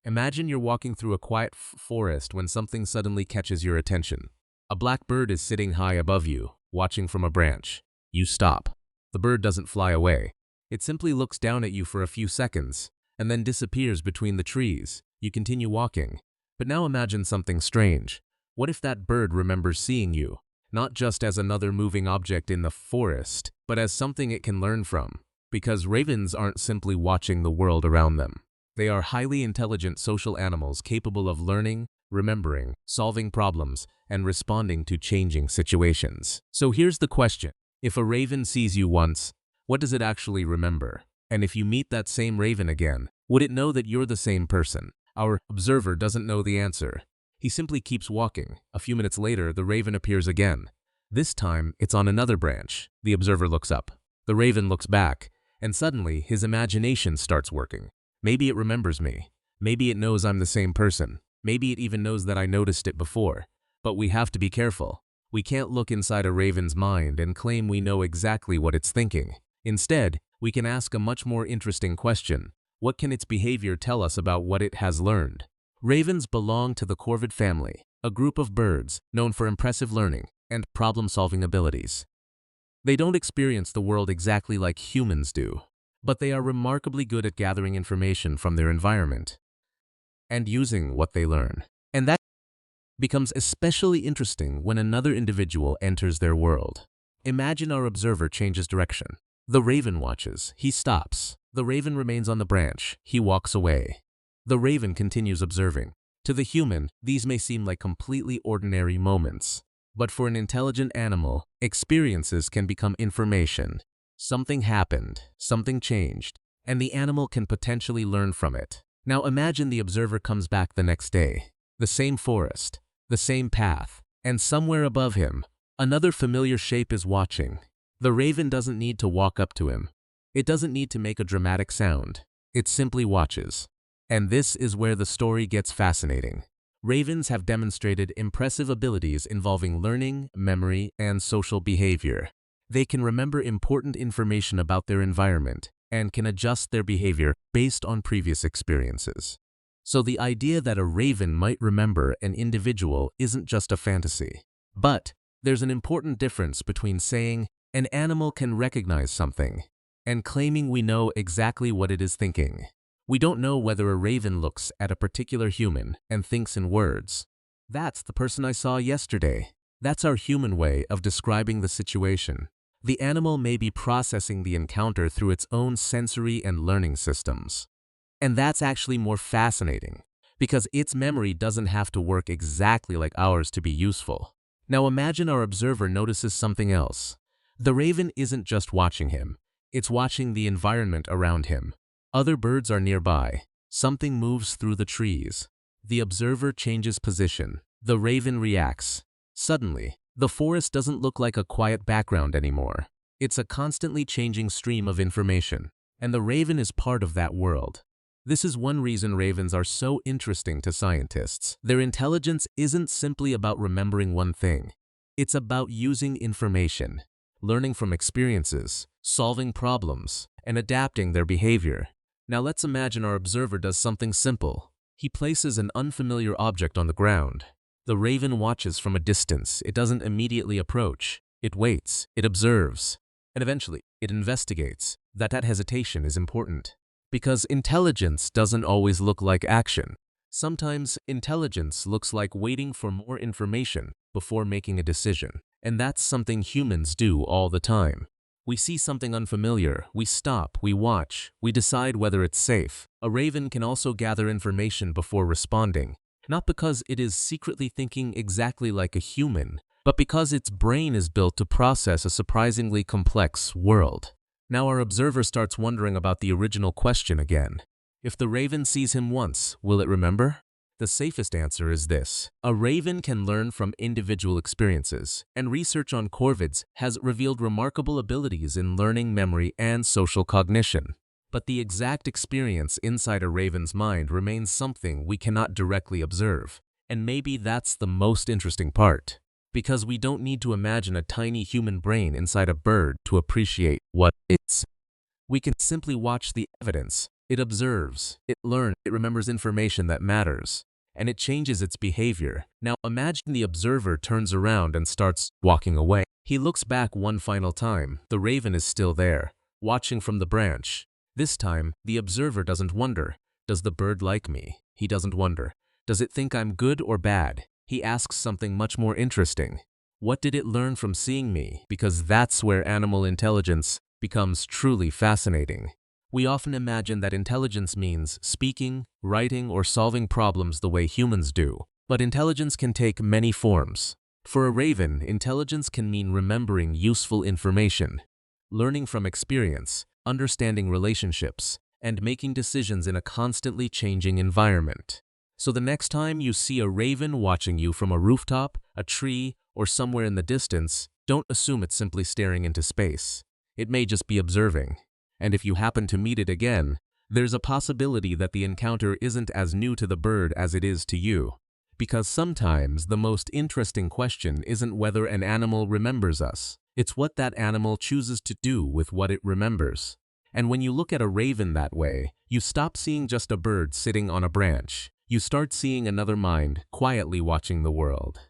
Imagine you're walking through a quiet forest when something suddenly catches your attention. A black bird is sitting high above you, watching from a branch. You stop. The bird doesn't fly away. It simply looks down at you for a few seconds, and then disappears between the trees. You continue walking. But now imagine something strange. What if that bird remembers seeing you, not just as another moving object in the forest, but as something it can learn from? Because ravens aren't simply watching the world around them. They are highly intelligent social animals capable of learning, remembering, solving problems, and responding to changing situations. So here's the question. If a raven sees you once, what does it actually remember? And if you meet that same raven again, would it know that you're the same person? Our observer doesn't know the answer. He simply keeps walking. A few minutes later, the raven appears again. This time, it's on another branch. The observer looks up. The raven looks back, and suddenly his imagination starts working. Maybe it remembers me. Maybe it knows I'm the same person. Maybe it even knows that I noticed it before. But we have to be careful. We can't look inside a raven's mind and claim we know exactly what it's thinking. Instead, we can ask a much more interesting question. What can its behavior tell us about what it has learned? Ravens belong to the corvid family, a group of birds known for impressive learning and problem-solving abilities. They don't experience the world exactly like humans do, but they are remarkably good at gathering information from their environment and using what they learn. And that becomes especially interesting when another individual enters their world. Imagine our observer changes direction. The raven watches. He stops. The raven remains on the branch. He walks away. The raven continues observing. To the human, these may seem like completely ordinary moments. But for an intelligent animal, experiences can become information. Something happened, something changed, and the animal can potentially learn from it. Now imagine the observer comes back the next day. The same forest, the same path, and somewhere above him, another familiar shape is watching. The raven doesn't need to walk up to him. It doesn't need to make a dramatic sound. It simply watches. And this is where the story gets fascinating. Ravens have demonstrated impressive abilities involving learning, memory, and social behavior. They can remember important information about their environment and can adjust their behavior based on previous experiences. So the idea that a raven might remember an individual isn't just a fantasy. But there's an important difference between saying an animal can recognize something and claiming we know exactly what it is thinking. We don't know whether a raven looks at a particular human and thinks in words. That's the person I saw yesterday. That's our human way of describing the situation. The animal may be processing the encounter through its own sensory and learning systems. And that's actually more fascinating, because its memory doesn't have to work exactly like ours to be useful. Now imagine our observer notices something else. The raven isn't just watching him. It's watching the environment around him. Other birds are nearby. Something moves through the trees. The observer changes position. The raven reacts. Suddenly, the forest doesn't look like a quiet background anymore. It's a constantly changing stream of information, and the raven is part of that world. This is one reason ravens are so interesting to scientists. Their intelligence isn't simply about remembering one thing. It's about using information, learning from experiences, solving problems, and adapting their behavior. Now let's imagine our observer does something simple. He places an unfamiliar object on the ground. The raven watches from a distance. It doesn't immediately approach. It waits. It observes. And eventually, it investigates. That hesitation is important. Because intelligence doesn't always look like action. Sometimes intelligence looks like waiting for more information before making a decision. And that's something humans do all the time. We see something unfamiliar, we stop, we watch, we decide whether it's safe. A raven can also gather information before responding, not because it is secretly thinking exactly like a human, but because its brain is built to process a surprisingly complex world. Now our observer starts wondering about the original question again. If the raven sees him once, will it remember? The safest answer is this. A raven can learn from individual experiences, and research on corvids has revealed remarkable abilities in learning, memory, and social cognition. But the exact experience inside a raven's mind remains something we cannot directly observe. And maybe that's the most interesting part. Because we don't need to imagine a tiny human brain inside a bird to appreciate what it's. We can simply watch the evidence, It observes, it learns, it remembers information that matters, and it changes its behavior. Now imagine the observer turns around and starts walking away. He looks back one final time. The raven is still there, watching from the branch. This time, the observer doesn't wonder, does the bird like me? He doesn't wonder, does it think I'm good or bad? He asks something much more interesting. What did it learn from seeing me? Because that's where animal intelligence becomes truly fascinating. We often imagine that intelligence means speaking, writing, or solving problems the way humans do. But intelligence can take many forms. For a raven, intelligence can mean remembering useful information, learning from experience, understanding relationships, and making decisions in a constantly changing environment. So the next time you see a raven watching you from a rooftop, a tree, or somewhere in the distance, don't assume it's simply staring into space. It may just be observing. And if you happen to meet it again, there's a possibility that the encounter isn't as new to the bird as it is to you. Because sometimes the most interesting question isn't whether an animal remembers us. It's what that animal chooses to do with what it remembers. And when you look at a raven that way, you stop seeing just a bird sitting on a branch. You start seeing another mind quietly watching the world.